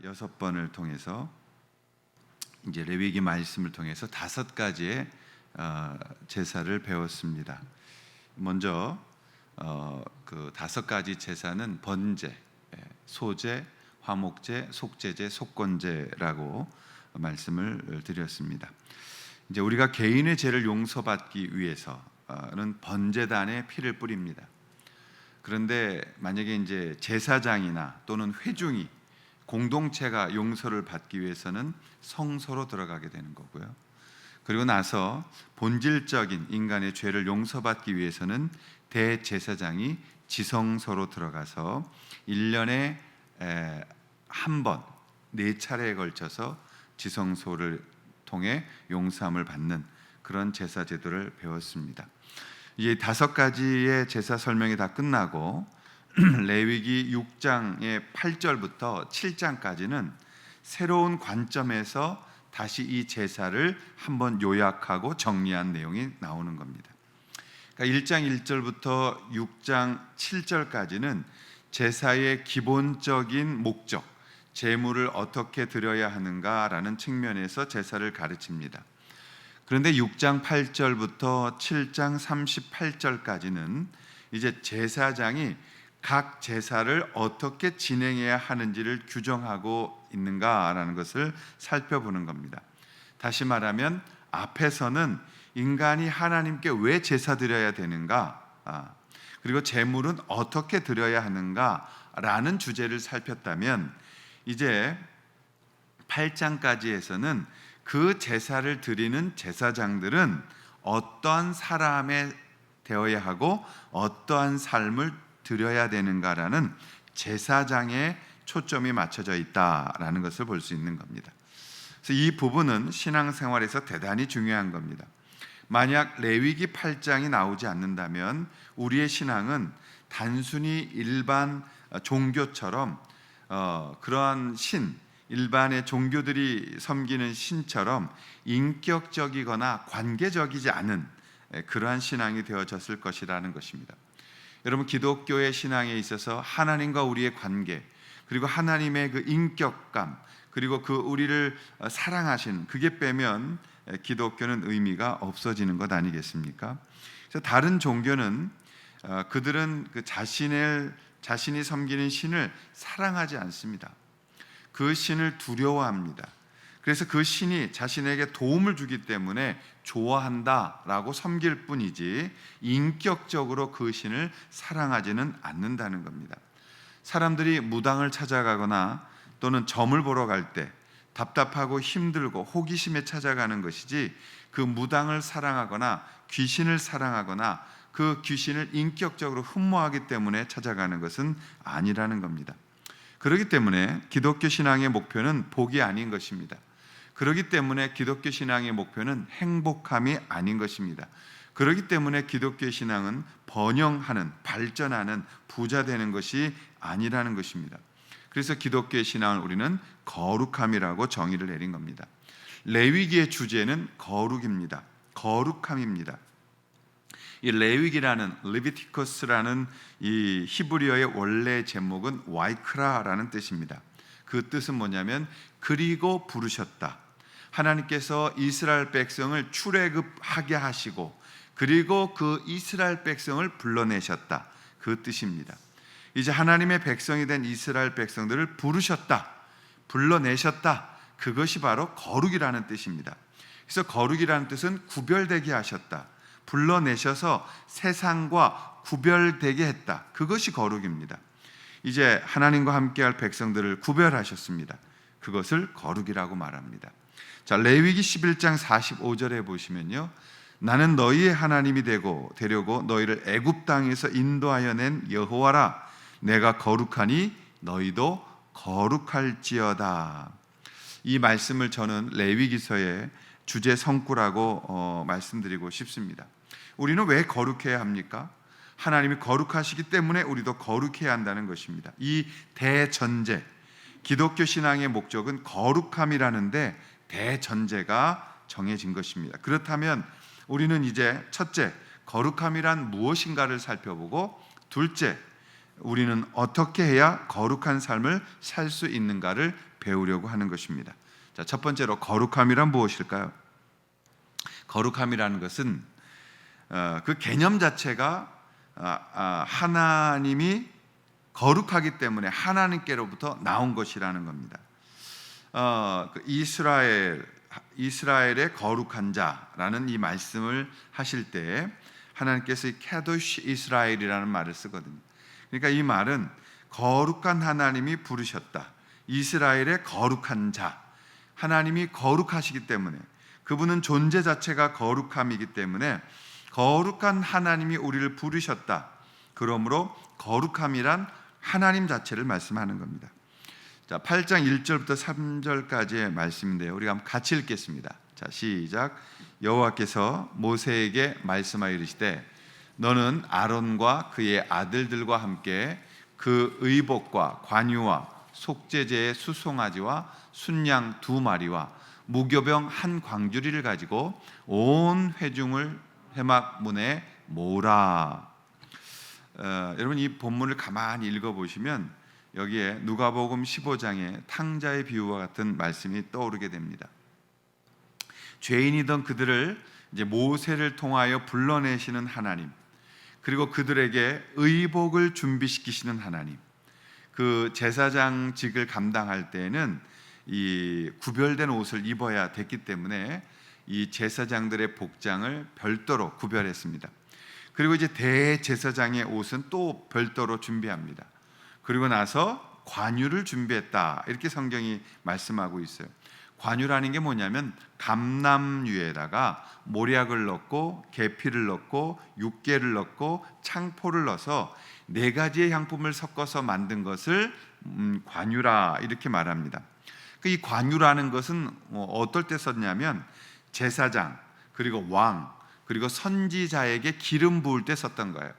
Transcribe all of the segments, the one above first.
6번을 통해서 이제 레위기 말씀을 통해서 5가지의 제사를 배웠습니다. 먼저 그 5가지 제사는 번제, 소제, 화목제, 속죄제, 속건제라고 말씀을 드렸습니다. 이제 우리가 개인의 죄를 용서받기 위해서는 번제단에 피를 뿌립니다. 그런데 만약에 이제 제사장이나 또는 회중이 공동체가 용서를 받기 위해서는 성소로 들어가게 되는 거고요. 그리고 나서 본질적인 인간의 죄를 용서받기 위해서는 대제사장이 지성소로 들어가서 1년에 한 번, 4차례에 걸쳐서 지성소를 통해 용서함을 받는 그런 제사 제도를 배웠습니다. 이 5가지의 제사 설명이 다 끝나고 레위기 6장의 8절부터 7장까지는 새로운 관점에서 다시 이 제사를 한번 요약하고 정리한 내용이 나오는 겁니다. 그러니까 1장 1절부터 6장 7절까지는 제사의 기본적인 목적, 제물을 어떻게 드려야 하는가라는 측면에서 제사를 가르칩니다. 그런데 6장 8절부터 7장 38절까지는 이제 제사장이 각 제사를 어떻게 진행해야 하는지를 규정하고 있는가라는 것을 살펴보는 겁니다. 다시 말하면 앞에서는 인간이 하나님께 왜 제사 드려야 되는가, 그리고 제물은 어떻게 드려야 하는가라는 주제를 살폈다면 이제 8장까지에서는 그 제사를 드리는 제사장들은 어떠한 사람에 되어야 하고 어떠한 삶을 드려야 되는가라는 제사장의 초점이 맞춰져 있다라는 것을 볼 수 있는 겁니다. 그래서 이 부분은 신앙생활에서 대단히 중요한 겁니다. 만약 레위기 8장이 나오지 않는다면 우리의 신앙은 단순히 일반 종교처럼 그러한 일반의 종교들이 섬기는 신처럼 인격적이거나 관계적이지 않은 그러한 신앙이 되어졌을 것이라는 것입니다. 여러분, 기독교의 신앙에 있어서 하나님과 우리의 관계, 그리고 하나님의 그 인격감, 그리고 그 우리를 사랑하신 그게 빼면 기독교는 의미가 없어지는 것 아니겠습니까? 그래서 다른 종교는 그들은 그 자신이 섬기는 신을 사랑하지 않습니다. 그 신을 두려워합니다. 그래서 그 신이 자신에게 도움을 주기 때문에 좋아한다라고 섬길 뿐이지 인격적으로 그 신을 사랑하지는 않는다는 겁니다. 사람들이 무당을 찾아가거나 또는 점을 보러 갈 때 답답하고 힘들고 호기심에 찾아가는 것이지 그 무당을 사랑하거나 귀신을 사랑하거나 그 귀신을 인격적으로 흠모하기 때문에 찾아가는 것은 아니라는 겁니다. 그렇기 때문에 기독교 신앙의 목표는 복이 아닌 것입니다. 그렇기 때문에 기독교 신앙의 목표는 행복함이 아닌 것입니다. 그렇기 때문에 기독교 신앙은 번영하는, 발전하는, 부자 되는 것이 아니라는 것입니다. 그래서 기독교의 신앙을 우리는 거룩함이라고 정의를 내린 겁니다. 레위기의 주제는 거룩입니다. 거룩함입니다. 이 레위기라는 레비티커스라는 이 히브리어의 원래 제목은 와이크라라는 뜻입니다. 그 뜻은 뭐냐면 그리고 부르셨다. 하나님께서 이스라엘 백성을 출애굽하게 하시고 그리고 그 이스라엘 백성을 불러내셨다. 그 뜻입니다. 이제 하나님의 백성이 된 이스라엘 백성들을 부르셨다, 불러내셨다. 그것이 바로 거룩이라는 뜻입니다. 그래서 거룩이라는 뜻은 구별되게 하셨다, 불러내셔서 세상과 구별되게 했다. 그것이 거룩입니다. 이제 하나님과 함께할 백성들을 구별하셨습니다. 그것을 거룩이라고 말합니다. 자, 레위기 11장 45절에 보시면요, 나는 너희의 하나님이 되려고 너희를 애굽 땅에서 인도하여 낸 여호와라. 내가 거룩하니 너희도 거룩할지어다. 이 말씀을 저는 레위기서의 주제 성구라고 말씀드리고 싶습니다. 우리는 왜 거룩해야 합니까? 하나님이 거룩하시기 때문에 우리도 거룩해야 한다는 것입니다. 이 대전제, 기독교 신앙의 목적은 거룩함이라는데 대전제가 정해진 것입니다. 그렇다면 우리는 이제 첫째, 거룩함이란 무엇인가를 살펴보고, 둘째, 우리는 어떻게 해야 거룩한 삶을 살 수 있는가를 배우려고 하는 것입니다. 자, 첫 번째로 거룩함이란 무엇일까요? 거룩함이라는 것은 그 개념 자체가 하나님이 거룩하기 때문에 하나님께로부터 나온 것이라는 겁니다. 이스라엘의 거룩한 자라는 이 말씀을 하실 때 하나님께서 카도시 이스라엘이라는 말을 쓰거든요. 그러니까 이 말은 거룩한 하나님이 부르셨다. 이스라엘의 거룩한 자. 하나님이 거룩하시기 때문에, 그분은 존재 자체가 거룩함이기 때문에 거룩한 하나님이 우리를 부르셨다. 그러므로 거룩함이란 하나님 자체를 말씀하는 겁니다. 자, 8장 1절부터 3절까지의 말씀인데요. 우리가 한번 같이 읽겠습니다. 자, 시작. 여호와께서 모세에게 말씀하여 이르시되 너는 아론과 그의 아들들과 함께 그 의복과 관유와 속죄제의 수송아지와 순양 2마리와 무교병 한 광주리를 가지고 온 회중을 회막문에 모으라. 여러분, 이 본문을 가만히 읽어보시면 여기에 누가복음 15장의 탕자의 비유와 같은 말씀이 떠오르게 됩니다. 죄인이던 그들을 이제 모세를 통하여 불러내시는 하나님, 그리고 그들에게 의복을 준비시키시는 하나님. 그 제사장직을 감당할 때에는 이 구별된 옷을 입어야 됐기 때문에 이 제사장들의 복장을 별도로 구별했습니다. 그리고 이제 대제사장의 옷은 또 별도로 준비합니다. 그리고 나서 관유를 준비했다, 이렇게 성경이 말씀하고 있어요. 관유라는 게 뭐냐면 감람유에다가 모략을 넣고 계피를 넣고 육개를 넣고 창포를 넣어서 4가지의 향품을 섞어서 만든 것을 관유라, 이렇게 말합니다. 이 관유라는 것은 어떨 때 썼냐면 제사장, 그리고 왕, 그리고 선지자에게 기름 부을 때 썼던 거예요.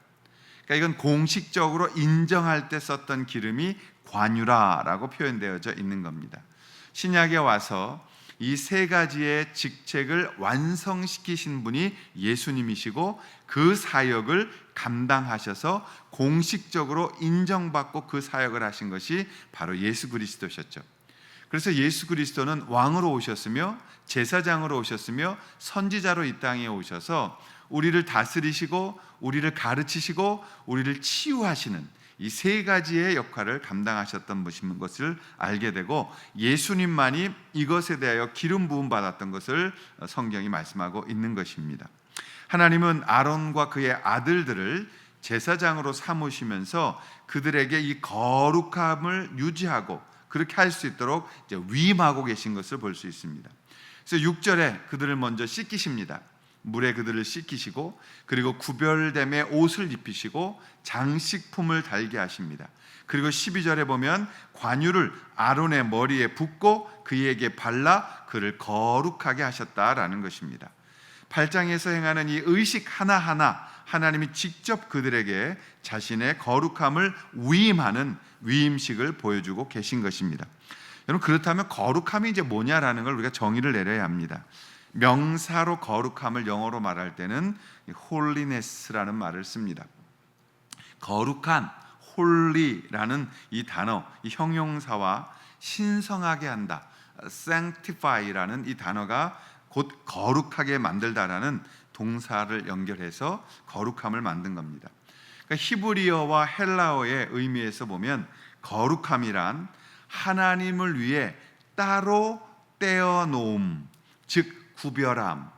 그러니까 이건 공식적으로 인정할 때 썼던 기름이 관유라라고 표현되어져 있는 겁니다. 신약에 와서 이 3가지의 직책을 완성시키신 분이 예수님이시고, 그 사역을 감당하셔서 공식적으로 인정받고 그 사역을 하신 것이 바로 예수 그리스도셨죠. 그래서 예수 그리스도는 왕으로 오셨으며 제사장으로 오셨으며 선지자로 이 땅에 오셔서 우리를 다스리시고 우리를 가르치시고 우리를 치유하시는 이 3가지의 역할을 감당하셨던 것을 알게 되고, 예수님만이 이것에 대하여 기름 부음 받았던 것을 성경이 말씀하고 있는 것입니다. 하나님은 아론과 그의 아들들을 제사장으로 삼으시면서 그들에게 이 거룩함을 유지하고 그렇게 할 수 있도록 이제 위임하고 계신 것을 볼 수 있습니다. 그래서 6절에 그들을 먼저 씻기십니다. 물에 그들을 씻기시고, 그리고 구별됨의 옷을 입히시고 장식품을 달게 하십니다. 그리고 12절에 보면 관유를 아론의 머리에 붓고 그에게 발라 그를 거룩하게 하셨다라는 것입니다. 8장에서 행하는 이 의식 하나하나 하나님이 직접 그들에게 자신의 거룩함을 위임하는 위임식을 보여주고 계신 것입니다. 여러분, 그렇다면 거룩함이 이제 뭐냐라는 걸 우리가 정의를 내려야 합니다. 명사로 거룩함을 영어로 말할 때는 holiness라는 말을 씁니다. 거룩한, holy라는 이 단어, 이 형용사와 신성하게 한다, sanctify라는 이 단어가 곧 거룩하게 만들다라는 동사를 연결해서 거룩함을 만든 겁니다. 그러니까 히브리어와 헬라어의 의미에서 보면 거룩함이란 하나님을 위해 따로 떼어놓음, 즉 구별함,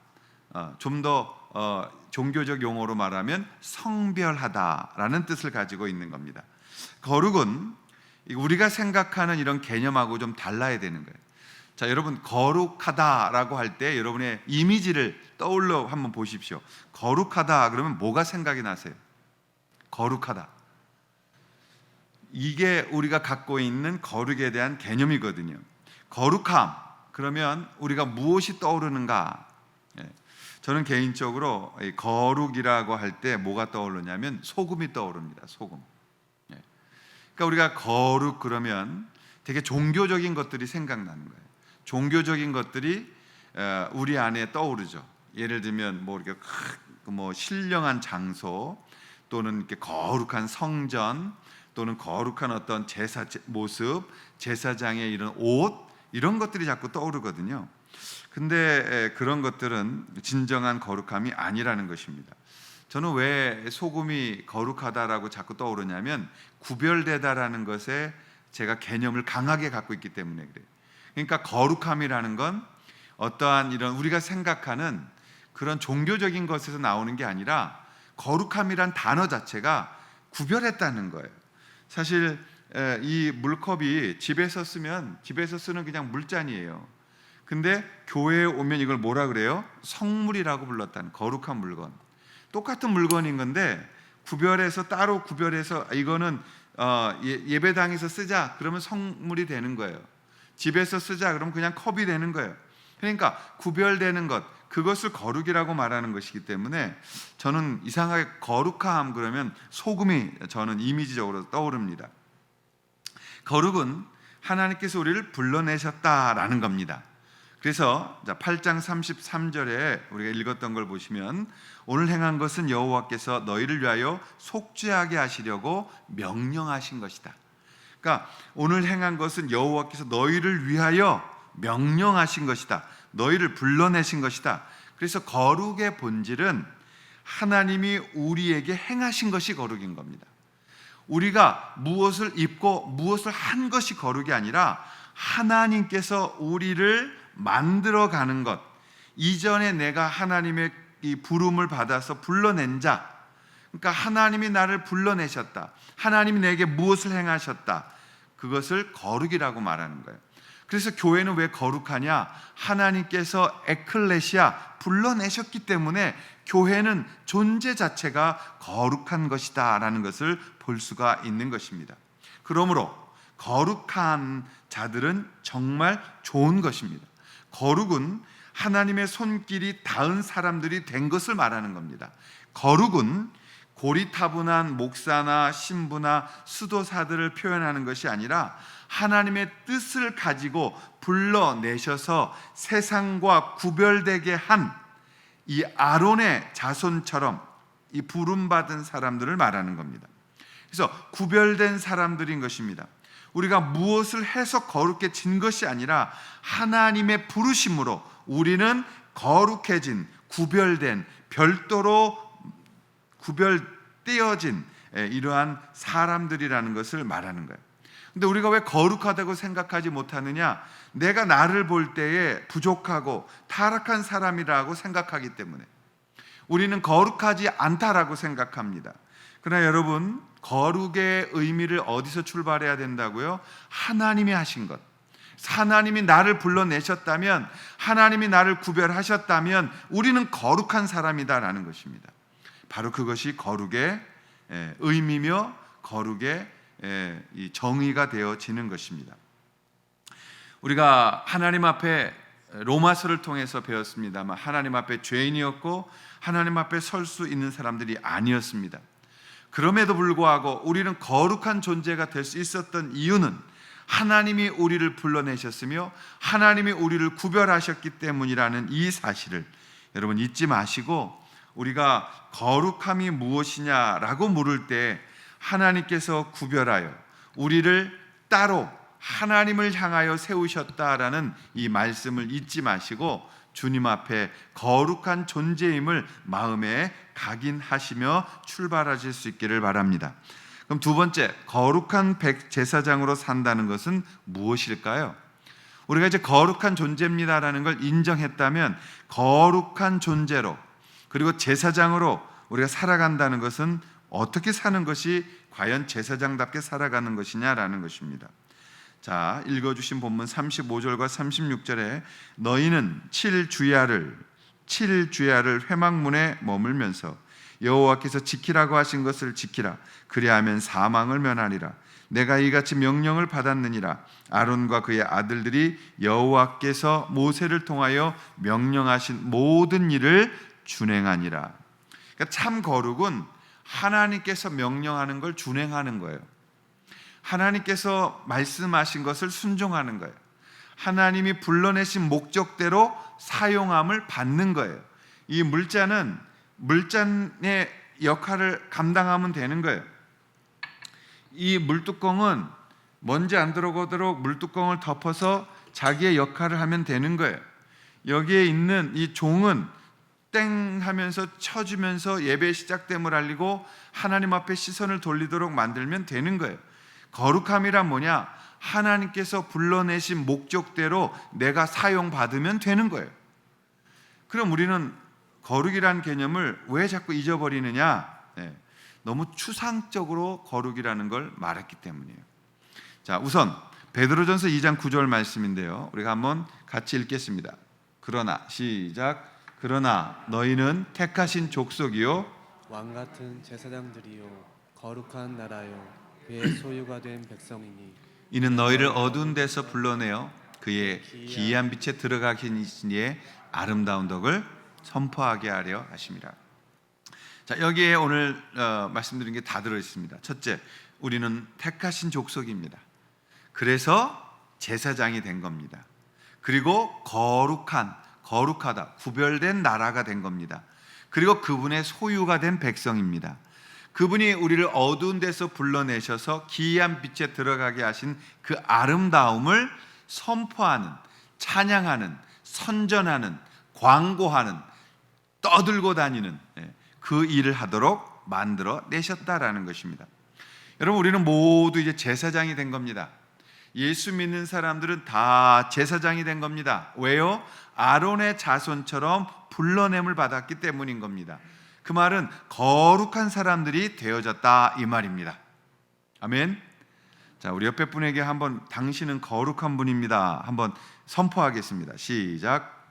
좀 더 종교적 용어로 말하면 성별하다라는 뜻을 가지고 있는 겁니다. 거룩은 우리가 생각하는 이런 개념하고 좀 달라야 되는 거예요. 자, 여러분, 거룩하다라고 할 때 여러분의 이미지를 떠올려 한번 보십시오. 거룩하다 그러면 뭐가 생각이 나세요? 거룩하다, 이게 우리가 갖고 있는 거룩에 대한 개념이거든요. 거룩함 그러면 우리가 무엇이 떠오르는가? 저는 개인적으로 거룩이라고 할 때 뭐가 떠오르냐면 소금이 떠오릅니다. 소금. 그러니까 우리가 거룩 그러면 되게 종교적인 것들이 생각나는 거예요. 종교적인 것들이 우리 안에 떠오르죠. 예를 들면 뭐 이렇게 뭐 신령한 장소, 또는 이렇게 거룩한 성전, 또는 거룩한 어떤 제사 모습, 제사장의 이런 옷, 이런 것들이 자꾸 떠오르거든요. 근데 그런 것들은 진정한 거룩함이 아니라는 것입니다. 저는 왜 소금이 거룩하다라고 자꾸 떠오르냐면 구별되다라는 것에 제가 개념을 강하게 갖고 있기 때문에 그래요. 그러니까 거룩함이라는 건 어떠한 이런 우리가 생각하는 그런 종교적인 것에서 나오는 게 아니라 거룩함이란 단어 자체가 구별했다는 거예요. 사실 이 물컵이 집에서 쓰는 그냥 물잔이에요. 근데 교회에 오면 이걸 뭐라 그래요? 성물이라고 불렀다는, 거룩한 물건. 똑같은 물건인 건데 따로 구별해서 이거는 예배당에서 쓰자 그러면 성물이 되는 거예요. 집에서 쓰자 그러면 그냥 컵이 되는 거예요. 그러니까 구별되는 것, 그것을 거룩이라고 말하는 것이기 때문에 저는 이상하게 거룩함 그러면 소금이 저는 이미지적으로 떠오릅니다. 거룩은 하나님께서 우리를 불러내셨다라는 겁니다. 그래서 8장 33절에 우리가 읽었던 걸 보시면 오늘 행한 것은 여호와께서 너희를 위하여 속죄하게 하시려고 명령하신 것이다. 그러니까 오늘 행한 것은 여호와께서 너희를 위하여 명령하신 것이다. 너희를 불러내신 것이다. 그래서 거룩의 본질은 하나님이 우리에게 행하신 것이 거룩인 겁니다. 우리가 무엇을 입고 무엇을 한 것이 거룩이 아니라 하나님께서 우리를 만들어가는 것, 이전에 내가 하나님의 이 부름을 받아서 불러낸 자, 그러니까 하나님이 나를 불러내셨다, 하나님이 내게 무엇을 행하셨다, 그것을 거룩이라고 말하는 거예요. 그래서 교회는 왜 거룩하냐? 하나님께서 에클레시아 불러내셨기 때문에 교회는 존재 자체가 거룩한 것이다 라는 것을 볼 수가 있는 것입니다. 그러므로 거룩한 자들은 정말 좋은 것입니다. 거룩은 하나님의 손길이 닿은 사람들이 된 것을 말하는 겁니다. 거룩은 고리타분한 목사나 신부나 수도사들을 표현하는 것이 아니라 하나님의 뜻을 가지고 불러내셔서 세상과 구별되게 한 이 아론의 자손처럼 이 부름받은 사람들을 말하는 겁니다. 그래서 구별된 사람들인 것입니다. 우리가 무엇을 해서 거룩해진 것이 아니라 하나님의 부르심으로 우리는 거룩해진, 구별된, 별도로 구별되어진 이러한 사람들이라는 것을 말하는 거예요. 근데 우리가 왜 거룩하다고 생각하지 못하느냐? 내가 나를 볼 때에 부족하고 타락한 사람이라고 생각하기 때문에 우리는 거룩하지 않다라고 생각합니다. 그러나 여러분, 거룩의 의미를 어디서 출발해야 된다고요? 하나님이 하신 것, 하나님이 나를 불러내셨다면, 하나님이 나를 구별하셨다면 우리는 거룩한 사람이다라는 것입니다. 바로 그것이 거룩의 의미며 거룩의 이 정의가 되어지는 것입니다. 우리가 하나님 앞에 로마서를 통해서 배웠습니다만 하나님 앞에 죄인이었고 하나님 앞에 설 수 있는 사람들이 아니었습니다. 그럼에도 불구하고 우리는 거룩한 존재가 될 수 있었던 이유는 하나님이 우리를 불러내셨으며 하나님이 우리를 구별하셨기 때문이라는 이 사실을 여러분 잊지 마시고, 우리가 거룩함이 무엇이냐라고 물을 때 하나님께서 구별하여 우리를 따로 하나님을 향하여 세우셨다라는 이 말씀을 잊지 마시고 주님 앞에 거룩한 존재임을 마음에 각인하시며 출발하실 수 있기를 바랍니다. 그럼 두 번째, 거룩한 제사장으로 산다는 것은 무엇일까요? 우리가 이제 거룩한 존재입니다라는 걸 인정했다면 거룩한 존재로 그리고 제사장으로 우리가 살아간다는 것은 어떻게 사는 것이 과연 제사장답게 살아가는 것이냐라는 것입니다. 자, 읽어주신 본문 35절과 36절에 너희는 7주야를 회막문에 머물면서 여호와께서 지키라고 하신 것을 지키라. 그리하면 사망을 면하리라. 내가 이같이 명령을 받았느니라. 아론과 그의 아들들이 여호와께서 모세를 통하여 명령하신 모든 일을 준행하니라. 그러니까 참 거룩은 하나님께서 명령하는 걸 준행하는 거예요. 하나님께서 말씀하신 것을 순종하는 거예요. 하나님이 불러내신 목적대로 사용함을 받는 거예요. 이 물잔의 역할을 감당하면 되는 거예요. 이 물뚜껑은 먼지 안 들어오도록 물뚜껑을 덮어서 자기의 역할을 하면 되는 거예요. 여기에 있는 이 종은 땡 하면서 쳐주면서 예배 시작됨을 알리고 하나님 앞에 시선을 돌리도록 만들면 되는 거예요. 거룩함이란 뭐냐? 하나님께서 불러내신 목적대로 내가 사용받으면 되는 거예요. 그럼 우리는 거룩이란 개념을 왜 자꾸 잊어버리느냐? 너무 추상적으로 거룩이라는 걸 말했기 때문이에요. 자, 우선 베드로전서 2장 9절 말씀인데요. 우리가 한번 같이 읽겠습니다. 그러나 시작. 그러나 너희는 택하신 족속이요 왕 같은 제사장들이요 거룩한 나라요 그의 소유가 된 백성이니 이는 너희를 어두운 데서 불러내어 그의 기이한 빛에 들어가게 하신 이의 아름다운 덕을 선포하게 하려 하심이라. 자, 여기에 오늘 말씀드린 게 다 들어 있습니다. 첫째, 우리는 택하신 족속입니다. 그래서 제사장이 된 겁니다. 그리고 거룩하다, 구별된 나라가 된 겁니다. 그리고 그분의 소유가 된 백성입니다. 그분이 우리를 어두운 데서 불러내셔서 기이한 빛에 들어가게 하신 그 아름다움을 선포하는, 찬양하는, 선전하는, 광고하는, 떠들고 다니는 그 일을 하도록 만들어 내셨다라는 것입니다. 여러분, 우리는 모두 이제 제사장이 된 겁니다. 예수 믿는 사람들은 다 제사장이 된 겁니다. 왜요? 아론의 자손처럼 불러냄을 받았기 때문인 겁니다. 그 말은 거룩한 사람들이 되어졌다 이 말입니다. 아멘. 자, 우리 옆에 분에게 한번 당신은 거룩한 분입니다 한번 선포하겠습니다. 시작.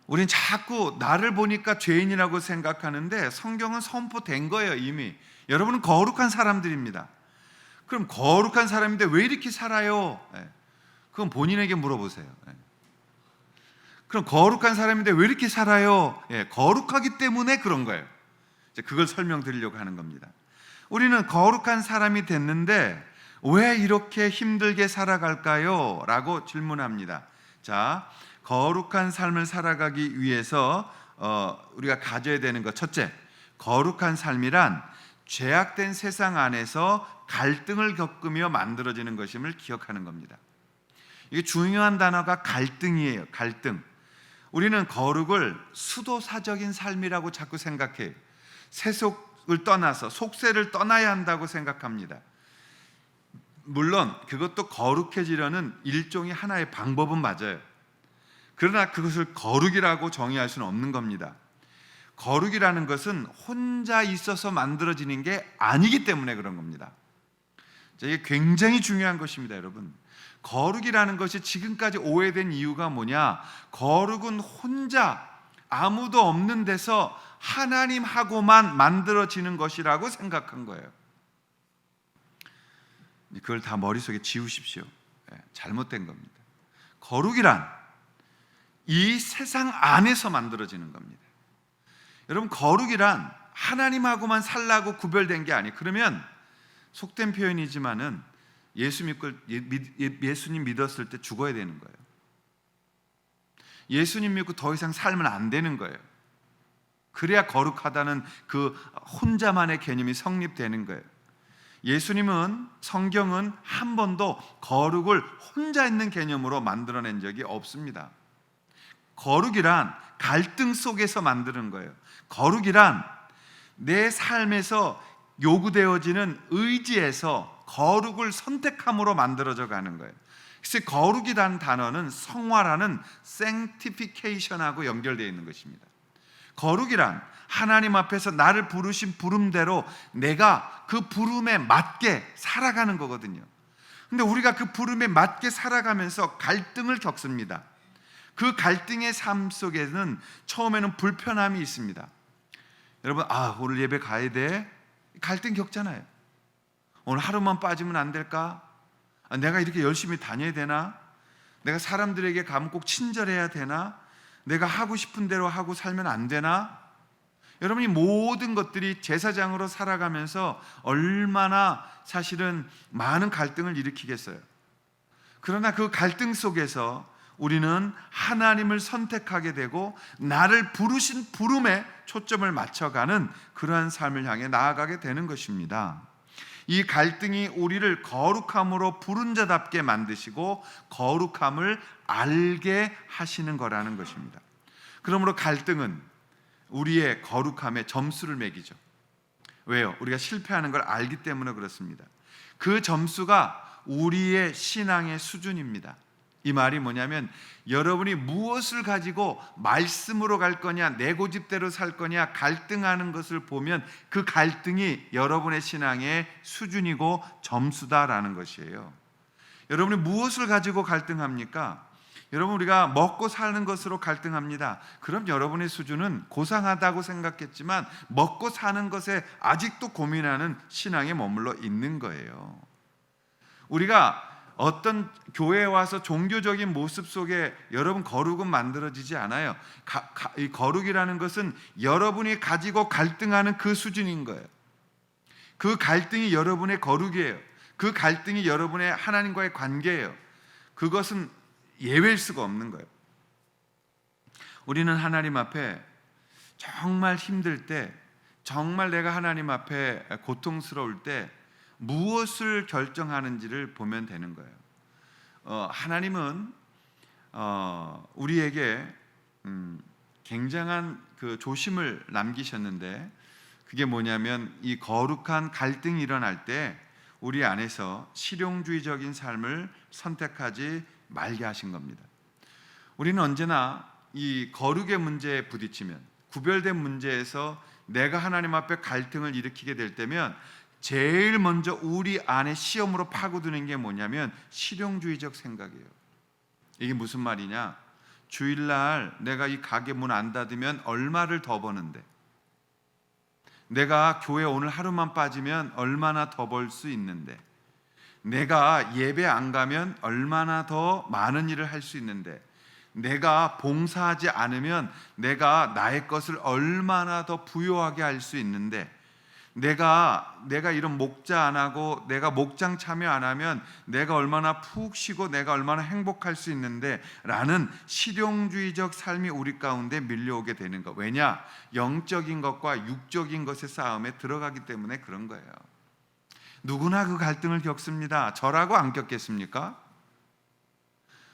우린 자꾸 나를 보니까 죄인이라고 생각하는데 성경은 선포된 거예요. 이미 여러분은 거룩한 사람들입니다. 그럼 거룩한 사람인데 왜 이렇게 살아요? 그건 본인에게 물어보세요. 그럼 거룩한 사람인데 왜 이렇게 살아요? 거룩하기 때문에 그런 거예요. 이제 그걸 설명드리려고 하는 겁니다. 우리는 거룩한 사람이 됐는데 왜 이렇게 힘들게 살아갈까요? 라고 질문합니다. 자, 거룩한 삶을 살아가기 위해서 우리가 가져야 되는 것, 첫째, 거룩한 삶이란 죄악된 세상 안에서 갈등을 겪으며 만들어지는 것임을 기억하는 겁니다. 이게 중요한 단어가 갈등이에요. 갈등. 우리는 거룩을 수도사적인 삶이라고 자꾸 생각해요. 세속을 떠나서 속세를 떠나야 한다고 생각합니다. 물론 그것도 거룩해지려는 일종의 하나의 방법은 맞아요. 그러나 그것을 거룩이라고 정의할 수는 없는 겁니다. 거룩이라는 것은 혼자 있어서 만들어지는 게 아니기 때문에 그런 겁니다. 이게 굉장히 중요한 것입니다, 여러분. 거룩이라는 것이 지금까지 오해된 이유가 뭐냐? 거룩은 혼자 아무도 없는 데서 하나님하고만 만들어지는 것이라고 생각한 거예요. 그걸 다 머릿속에 지우십시오. 잘못된 겁니다. 거룩이란 이 세상 안에서 만들어지는 겁니다. 여러분, 거룩이란 하나님하고만 살라고 구별된 게 아니에요. 그러면 속된 표현이지만은 예수님 믿었을 때 죽어야 되는 거예요. 예수님 믿고 더 이상 살면 안 되는 거예요. 그래야 거룩하다는 그 혼자만의 개념이 성립되는 거예요. 예수님은, 성경은 한 번도 거룩을 혼자 있는 개념으로 만들어낸 적이 없습니다. 거룩이란 갈등 속에서 만드는 거예요. 거룩이란 내 삶에서 요구되어지는 의지에서 거룩을 선택함으로 만들어져 가는 거예요. 그래서 거룩이라는 단어는 성화라는 sanctification하고 연결되어 있는 것입니다. 거룩이란 하나님 앞에서 나를 부르신 부름대로 내가 그 부름에 맞게 살아가는 거거든요. 근데 우리가 그 부름에 맞게 살아가면서 갈등을 겪습니다. 그 갈등의 삶 속에는 처음에는 불편함이 있습니다. 여러분, 오늘 예배 가야 돼? 갈등 겪잖아요. 오늘 하루만 빠지면 안 될까? 내가 이렇게 열심히 다녀야 되나? 내가 사람들에게 가면 꼭 친절해야 되나? 내가 하고 싶은 대로 하고 살면 안 되나? 여러분, 이 모든 것들이 제사장으로 살아가면서 얼마나 사실은 많은 갈등을 일으키겠어요. 그러나 그 갈등 속에서 우리는 하나님을 선택하게 되고 나를 부르신 부름에 초점을 맞춰가는 그러한 삶을 향해 나아가게 되는 것입니다. 이 갈등이 우리를 거룩함으로 부른 자답게 만드시고 거룩함을 알게 하시는 거라는 것입니다. 그러므로 갈등은 우리의 거룩함에 점수를 매기죠. 왜요? 우리가 실패하는 걸 알기 때문에 그렇습니다. 그 점수가 우리의 신앙의 수준입니다. 이 말이 뭐냐면 여러분이 무엇을 가지고 말씀으로 갈 거냐 내 고집대로 살 거냐 갈등하는 것을 보면 그 갈등이 여러분의 신앙의 수준이고 점수다라는 것이에요. 여러분이 무엇을 가지고 갈등합니까? 여러분, 우리가 먹고 사는 것으로 갈등합니다. 그럼 여러분의 수준은 고상하다고 생각했지만 먹고 사는 것에 아직도 고민하는 신앙에 머물러 있는 거예요. 우리가 어떤 교회에 와서 종교적인 모습 속에 여러분 거룩은 만들어지지 않아요. 이 거룩이라는 것은 여러분이 가지고 갈등하는 그 수준인 거예요. 그 갈등이 여러분의 거룩이에요. 그 갈등이 여러분의 하나님과의 관계예요. 그것은 예외일 수가 없는 거예요. 우리는 하나님 앞에 정말 힘들 때, 정말 내가 하나님 앞에 고통스러울 때 무엇을 결정하는지를 보면 되는 거예요. 하나님은 우리에게 굉장한 그 조심을 남기셨는데 그게 뭐냐면 이 거룩한 갈등이 일어날 때 우리 안에서 실용주의적인 삶을 선택하지 말게 하신 겁니다. 우리는 언제나 이 거룩의 문제에 부딪히면, 구별된 문제에서 내가 하나님 앞에 갈등을 일으키게 될 때면 제일 먼저 우리 안에 시험으로 파고드는 게 뭐냐면 실용주의적 생각이에요. 이게 무슨 말이냐? 주일날 내가 이 가게 문 안 닫으면 얼마를 더 버는데, 내가 교회 오늘 하루만 빠지면 얼마나 더 벌 수 있는데, 내가 예배 안 가면 얼마나 더 많은 일을 할 수 있는데, 내가 봉사하지 않으면 내가 나의 것을 얼마나 더 부요하게 할 수 있는데, 내가 이런 목자 안 하고 내가 목장 참여 안 하면 내가 얼마나 푹 쉬고 내가 얼마나 행복할 수 있는데 라는 실용주의적 삶이 우리 가운데 밀려오게 되는 것. 왜냐? 영적인 것과 육적인 것의 싸움에 들어가기 때문에 그런 거예요. 누구나 그 갈등을 겪습니다. 저라고 안 겪겠습니까?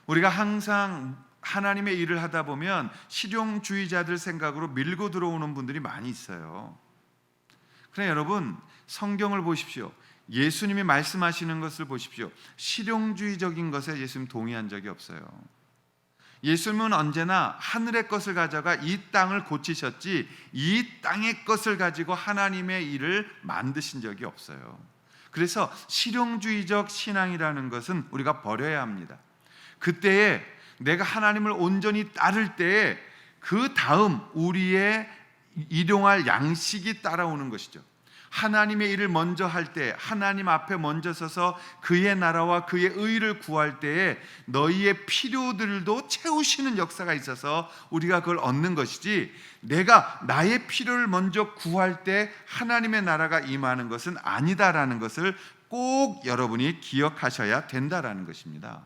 우리가 항상 하나님의 일을 하다 보면 실용주의자들 생각으로 밀고 들어오는 분들이 많이 있어요. 그러나 여러분, 성경을 보십시오. 예수님이 말씀하시는 것을 보십시오. 실용주의적인 것에 예수님 동의한 적이 없어요. 예수님은 언제나 하늘의 것을 가져가 이 땅을 고치셨지 이 땅의 것을 가지고 하나님의 일을 만드신 적이 없어요. 그래서 실용주의적 신앙이라는 것은 우리가 버려야 합니다. 그때에 내가 하나님을 온전히 따를 때에 그 다음 우리의 일용할 양식이 따라오는 것이죠. 하나님의 일을 먼저 할 때, 하나님 앞에 먼저 서서 그의 나라와 그의 의를 구할 때에 너희의 필요들도 채우시는 역사가 있어서 우리가 그걸 얻는 것이지, 내가 나의 필요를 먼저 구할 때 하나님의 나라가 임하는 것은 아니다라는 것을 꼭 여러분이 기억하셔야 된다라는 것입니다.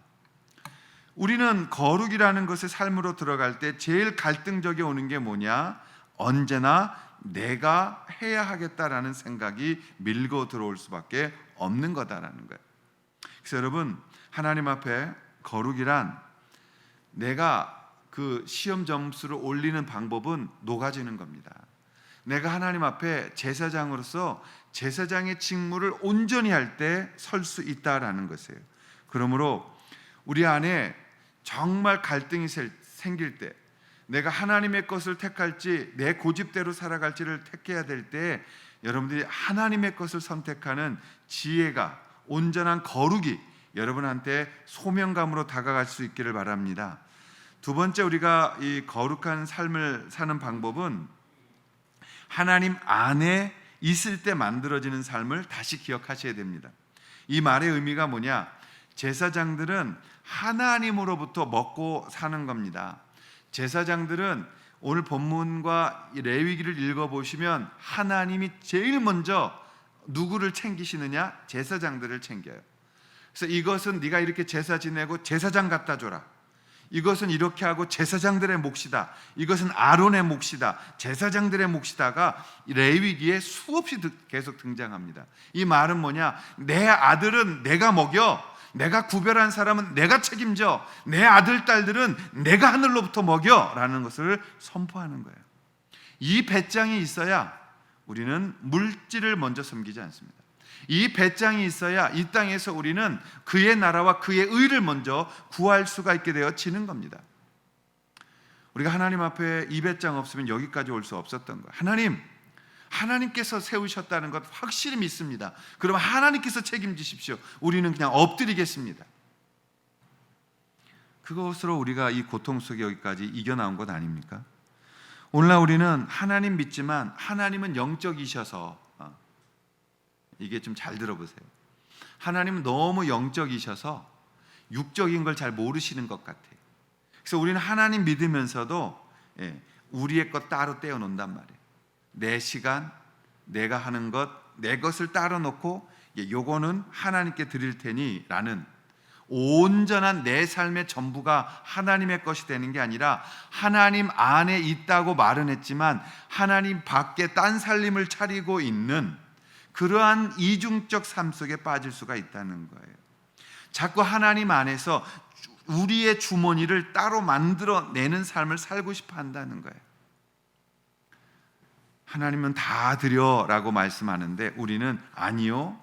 우리는 거룩이라는 것의 삶으로 들어갈 때 제일 갈등적이 오는 게 뭐냐? 언제나 내가 해야 하겠다라는 생각이 밀고 들어올 수밖에 없는 거다라는 거예요. 그래서 여러분, 하나님 앞에 거룩이란 내가 그 시험 점수를 올리는 방법은 녹아지는 겁니다. 내가 하나님 앞에 제사장으로서 제사장의 직무를 온전히 할 때 설 수 있다라는 것이에요. 그러므로 우리 안에 정말 갈등이 생길 때, 내가 하나님의 것을 택할지 내 고집대로 살아갈지를 택해야 될 때 여러분들이 하나님의 것을 선택하는 지혜가, 온전한 거룩이 여러분한테 소명감으로 다가갈 수 있기를 바랍니다. 두 번째, 우리가 이 거룩한 삶을 사는 방법은 하나님 안에 있을 때 만들어지는 삶을 다시 기억하셔야 됩니다. 이 말의 의미가 뭐냐? 제사장들은 하나님으로부터 먹고 사는 겁니다. 제사장들은 오늘 본문과 레위기를 읽어보시면 하나님이 제일 먼저 누구를 챙기시느냐? 제사장들을 챙겨요. 그래서 이것은 네가 이렇게 제사 지내고 제사장 갖다 줘라, 이것은 이렇게 하고 제사장들의 몫이다. 이것은 아론의 몫이다. 제사장들의 몫이다가 레위기에 수없이 계속 등장합니다. 이 말은 뭐냐? 내 아들은 내가 먹여, 내가 구별한 사람은 내가 책임져, 내 아들 딸들은 내가 하늘로부터 먹여라는 것을 선포하는 거예요. 이 배짱이 있어야 우리는 물질을 먼저 섬기지 않습니다. 이 배짱이 있어야 이 땅에서 우리는 그의 나라와 그의 의를 먼저 구할 수가 있게 되어지는 겁니다. 우리가 하나님 앞에 이 배짱 없으면 여기까지 올 수 없었던 거예요. 하나님께서 세우셨다는 것 확실히 믿습니다. 그럼 하나님께서 책임지십시오. 우리는 그냥 엎드리겠습니다. 그것으로 우리가 이 고통 속에 여기까지 이겨나온 것 아닙니까? 오늘날 우리는 하나님 믿지만 하나님은 영적이셔서, 이게 좀 잘 들어보세요. 하나님은 너무 영적이셔서 육적인 걸 잘 모르시는 것 같아요. 그래서 우리는 하나님 믿으면서도 우리의 것 따로 떼어놓는단 말이에요. 내 시간, 내가 하는 것, 내 것을 따로 놓고 요거는 하나님께 드릴 테니 라는 온전한 내 삶의 전부가 하나님의 것이 되는 게 아니라 하나님 안에 있다고 말은 했지만 하나님 밖에 딴 살림을 차리고 있는 그러한 이중적 삶 속에 빠질 수가 있다는 거예요. 자꾸 하나님 안에서 우리의 주머니를 따로 만들어내는 삶을 살고 싶어 한다는 거예요. 하나님은 다 드려라고 말씀하는데 우리는 아니요,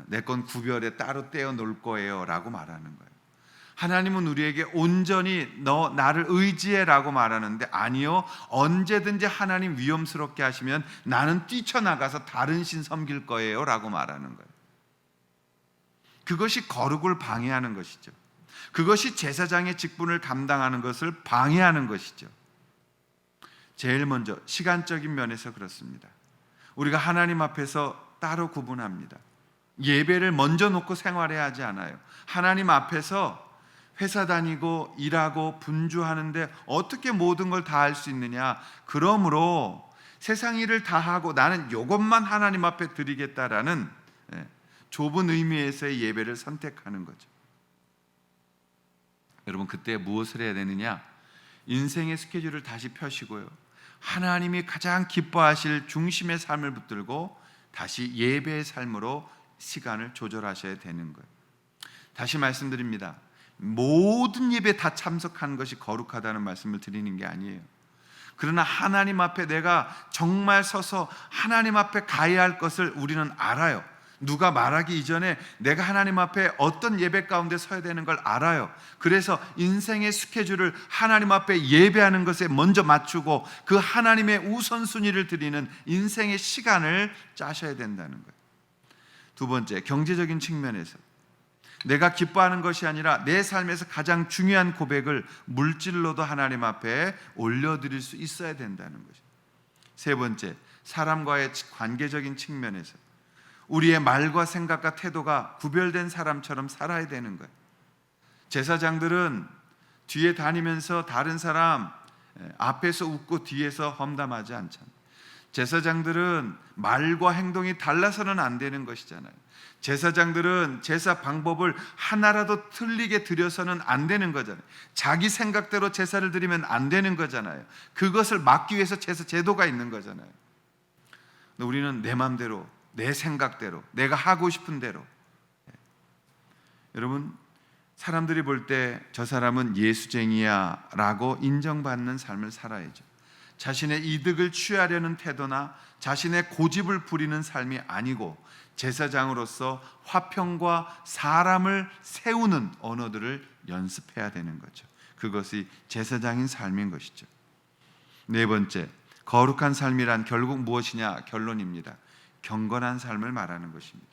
내 건 구별에 따로 떼어 놓을 거예요 라고 말하는 거예요. 하나님은 우리에게 온전히 너 나를 의지해라고 말하는데 아니요, 언제든지 하나님 위험스럽게 하시면 나는 뛰쳐나가서 다른 신 섬길 거예요 라고 말하는 거예요. 그것이 거룩을 방해하는 것이죠. 그것이 제사장의 직분을 감당하는 것을 방해하는 것이죠. 제일 먼저 시간적인 면에서 그렇습니다. 우리가 하나님 앞에서 따로 구분합니다. 예배를 먼저 놓고 생활해야 하지 않아요. 하나님 앞에서 회사 다니고 일하고 분주하는데 어떻게 모든 걸 다 할 수 있느냐? 그러므로 세상 일을 다 하고 나는 이것만 하나님 앞에 드리겠다라는 좁은 의미에서의 예배를 선택하는 거죠. 여러분, 그때 무엇을 해야 되느냐? 인생의 스케줄을 다시 펴시고요, 하나님이 가장 기뻐하실 중심의 삶을 붙들고 다시 예배의 삶으로 시간을 조절하셔야 되는 거예요. 다시 말씀드립니다. 모든 예배에 다 참석하는 것이 거룩하다는 말씀을 드리는 게 아니에요. 그러나 하나님 앞에 내가 정말 서서 하나님 앞에 가야 할 것을 우리는 알아요. 누가 말하기 이전에 내가 하나님 앞에 어떤 예배 가운데 서야 되는 걸 알아요. 그래서 인생의 스케줄을 하나님 앞에 예배하는 것에 먼저 맞추고 그 하나님의 우선순위를 드리는 인생의 시간을 짜셔야 된다는 거예요. 두 번째, 경제적인 측면에서 내가 기뻐하는 것이 아니라 내 삶에서 가장 중요한 고백을 물질로도 하나님 앞에 올려드릴 수 있어야 된다는 것이죠. 세 번째, 사람과의 관계적인 측면에서 우리의 말과 생각과 태도가 구별된 사람처럼 살아야 되는 거예요. 제사장들은 뒤에 다니면서 다른 사람 앞에서 웃고 뒤에서 험담하지 않잖아요. 제사장들은 말과 행동이 달라서는 안 되는 것이잖아요. 제사장들은 제사 방법을 하나라도 틀리게 드려서는 안 되는 거잖아요. 자기 생각대로 제사를 드리면 안 되는 거잖아요. 그것을 막기 위해서 제사 제도가 있는 거잖아요. 우리는 내 마음대로, 내 생각대로, 내가 하고 싶은 대로. 여러분, 사람들이 볼 때 저 사람은 예수쟁이야 라고 인정받는 삶을 살아야죠. 자신의 이득을 취하려는 태도나 자신의 고집을 부리는 삶이 아니고 제사장으로서 화평과 사람을 세우는 언어들을 연습해야 되는 거죠. 그것이 제사장인 삶인 것이죠. 네 번째, 거룩한 삶이란 결국 무엇이냐? 결론입니다. 경건한 삶을 말하는 것입니다.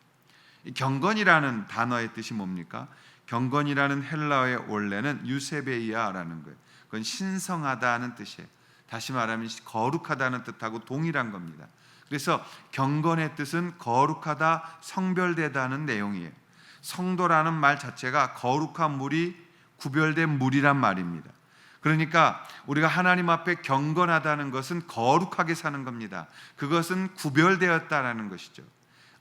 이 경건이라는 단어의 뜻이 뭡니까? 경건이라는 헬라어의 원래는 유세베이아라는 거예요. 그건 신성하다는 뜻이에요. 다시 말하면 거룩하다는 뜻하고 동일한 겁니다. 그래서 경건의 뜻은 거룩하다, 성별되다는 내용이에요. 성도라는 말 자체가 거룩한 물이 구별된 물이란 말입니다. 그러니까 우리가 하나님 앞에 경건하다는 것은 거룩하게 사는 겁니다. 그것은 구별되었다라는 것이죠.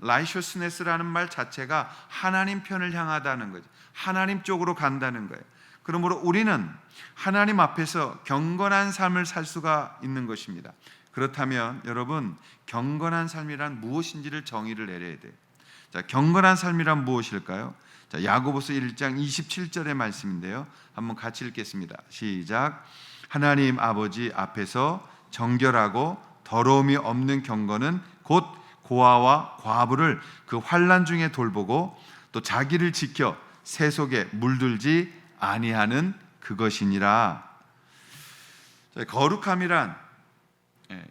라이쇼스네스라는 말 자체가 하나님 편을 향하다는 거죠. 하나님 쪽으로 간다는 거예요. 그러므로 우리는 하나님 앞에서 경건한 삶을 살 수가 있는 것입니다. 그렇다면 여러분, 경건한 삶이란 무엇인지를 정의를 내려야 돼요. 자, 경건한 삶이란 무엇일까요? 자, 야고보서 1장 27절의 말씀인데요. 한번 같이 읽겠습니다. 시작. 하나님 아버지 앞에서 정결하고 더러움이 없는 경건은 곧 고아와 과부를 그 환난 중에 돌보고 또 자기를 지켜 새 속에 물들지 아니하는 그것이니라. 자, 거룩함이란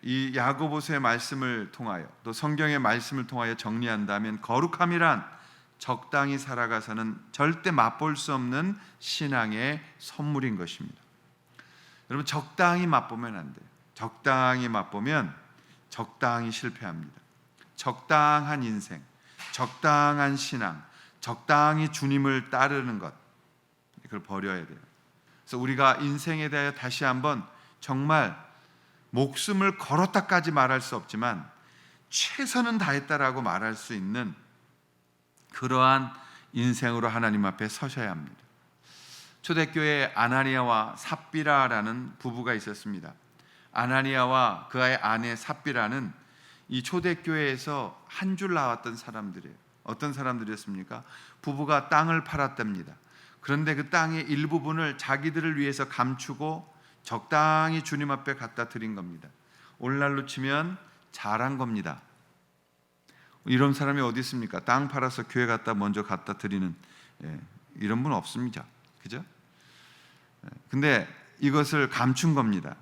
이 야고보서의 말씀을 통하여 또 성경의 말씀을 통하여 정리한다면 거룩함이란 적당히 살아가서는 절대 맛볼 수 없는 신앙의 선물인 것입니다. 여러분, 적당히 맛보면 안 돼요. 적당히 맛보면 적당히 실패합니다. 적당한 인생, 적당한 신앙, 적당히 주님을 따르는 것, 이걸 버려야 돼요. 그래서 우리가 인생에 대하여 다시 한번 정말 목숨을 걸었다까지 말할 수 없지만 최선은 다했다라고 말할 수 있는 그러한 인생으로 하나님 앞에 서셔야 합니다. 초대교회에 아나니아와 삽비라라는 부부가 있었습니다. 아나니아와 그의 아내 삽비라는 이 초대교회에서 한 줄 나왔던 사람들이에요. 어떤 사람들이었습니까? 부부가 땅을 팔았답니다. 그런데 그 땅의 일부분을 자기들을 위해서 감추고 적당히 주님 앞에 갖다 드린 겁니다. 오늘날로 치면 잘한 겁니다. 이런 사람이 어디 있습니까? 땅 팔아서 교회 갖다 먼저 갖다 드리는 이런 분 없습니다. 그죠? 근데 이것을 감춘 겁니다.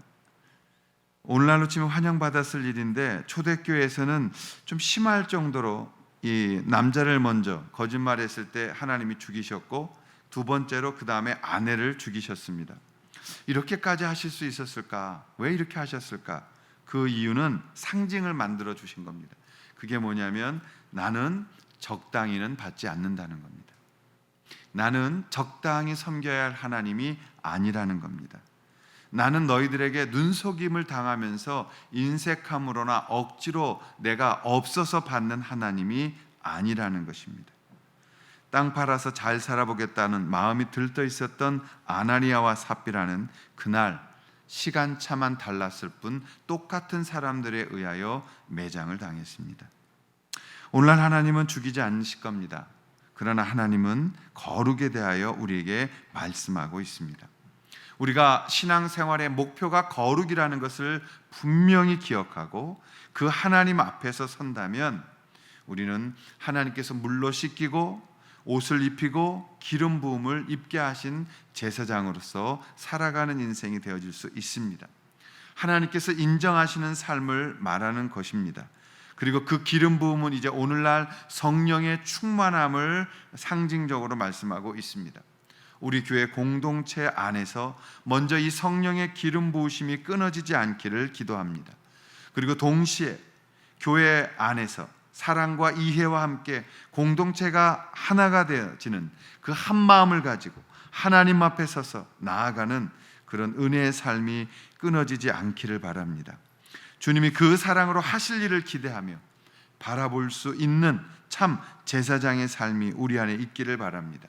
오늘날로 치면 환영받았을 일인데 초대교회에서는 좀 심할 정도로 이 남자를 먼저 거짓말했을 때 하나님이 죽이셨고 두 번째로 그 다음에 아내를 죽이셨습니다. 이렇게까지 하실 수 있었을까? 왜 이렇게 하셨을까? 그 이유는 상징을 만들어 주신 겁니다. 그게 뭐냐면 나는 적당히는 받지 않는다는 겁니다. 나는 적당히 섬겨야 할 하나님이 아니라는 겁니다. 나는 너희들에게 눈속임을 당하면서 인색함으로나 억지로 내가 없어서 받는 하나님이 아니라는 것입니다. 땅 팔아서 잘 살아보겠다는 마음이 들떠 있었던 아나니아와 삽비라는 그날 시간차만 달랐을 뿐 똑같은 사람들에 의하여 매장을 당했습니다. 오늘날 하나님은 죽이지 않으실 겁니다. 그러나 하나님은 거룩에 대하여 우리에게 말씀하고 있습니다. 우리가 신앙생활의 목표가 거룩이라는 것을 분명히 기억하고 그 하나님 앞에서 선다면 우리는 하나님께서 물로 씻기고 옷을 입히고 기름 부음을 입게 하신 제사장으로서 살아가는 인생이 되어질 수 있습니다. 하나님께서 인정하시는 삶을 말하는 것입니다. 그리고 그 기름 부음은 이제 오늘날 성령의 충만함을 상징적으로 말씀하고 있습니다. 우리 교회 공동체 안에서 먼저 이 성령의 기름 부으심이 끊어지지 않기를 기도합니다. 그리고 동시에 교회 안에서 사랑과 이해와 함께 공동체가 하나가 되어지는 그 한 마음을 가지고 하나님 앞에 서서 나아가는 그런 은혜의 삶이 끊어지지 않기를 바랍니다. 주님이 그 사랑으로 하실 일을 기대하며 바라볼 수 있는 참 제사장의 삶이 우리 안에 있기를 바랍니다.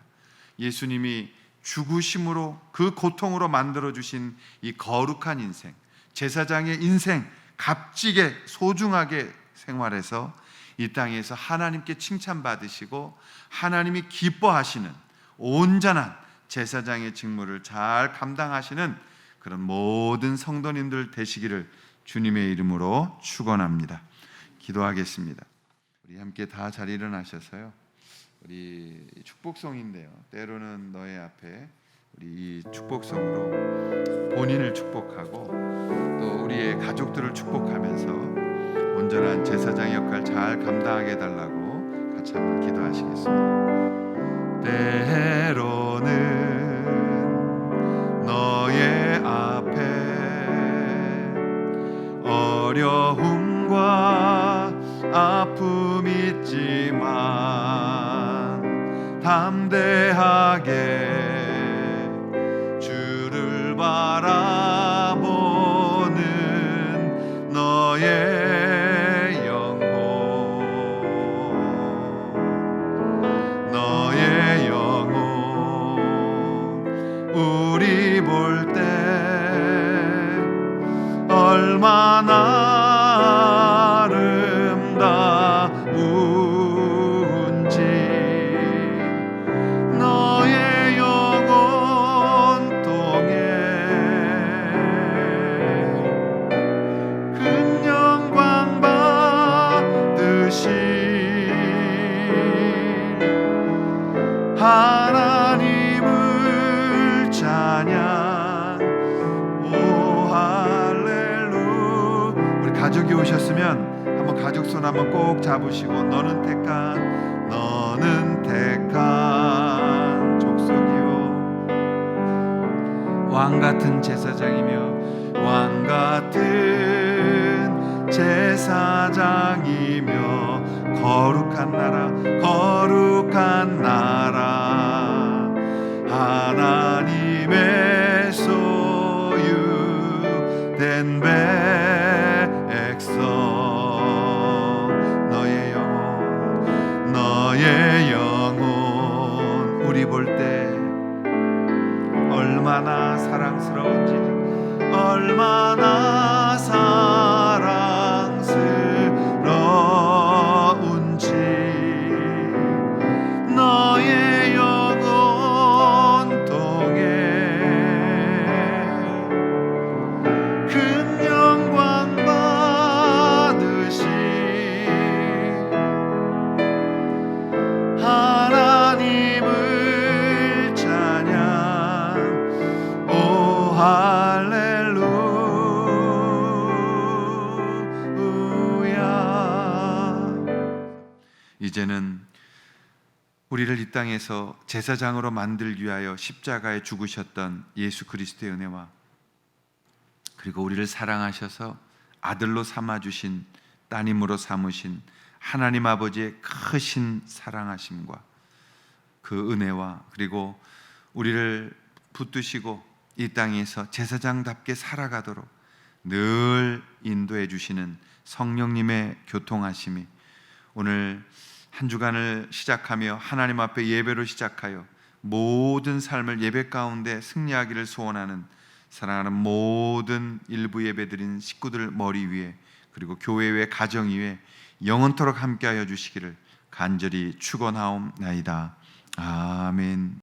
예수님이 죽으심으로 그 고통으로 만들어주신 이 거룩한 인생, 제사장의 인생 값지게 소중하게 생활해서 이 땅에서 하나님께 칭찬받으시고 하나님이 기뻐하시는 온전한 제사장의 직무를 잘 감당하시는 그런 모든 성도님들 되시기를 주님의 이름으로 축원합니다. 기도하겠습니다. 우리 함께 다 자리 일어나셔서요. 우리 축복송인데요. 때로는 너의 앞에 우리 이 축복송으로 본인을 축복하고 또 우리의 가족들을 축복하면서 온전한 제사장의 역할 잘 감당하게 해달라고 같이 한번 기도하시겠습니다. 때로는 너의 앞에 어려움과 아픔 있지만 담대하게 주를 바라보는 너의 영혼 하나님을 찬양. 오 할렐루. 우리 가족이 오셨으면 한번 가족 손 한번 꼭 잡으시고 너는 택한 족속이요 왕 같은 제사장이며 왕 같은 제사장이며 거룩한 나라 하나님의 소유된 백성 너의 영혼 우리 볼 때 얼마나 사랑스러운지 너의 영혼 통해 큰 영광 받으시 하나님을 찬양. 오 할렐루야. 이제는 우리를 이 땅에서 제사장으로 만들기 위하여 십자가에 죽으셨던 예수 그리스도의 은혜와 그리고 우리를 사랑하셔서 아들로 삼아주신 따님으로 삼으신 하나님 아버지의 크신 사랑하심과 그 은혜와 그리고 우리를 붙드시고 이 땅에서 제사장답게 살아가도록 늘 인도해 주시는 성령님의 교통하심이 오늘 한 주간을 시작하며 하나님 앞에 예배로 시작하여 모든 삶을 예배 가운데 승리하기를 소원하는 사랑하는 모든 일부 예배드린 식구들 머리 위에 그리고 교회 외 가정 위에 영원토록 함께하여 주시기를 간절히 축원하옵나이다. 아멘.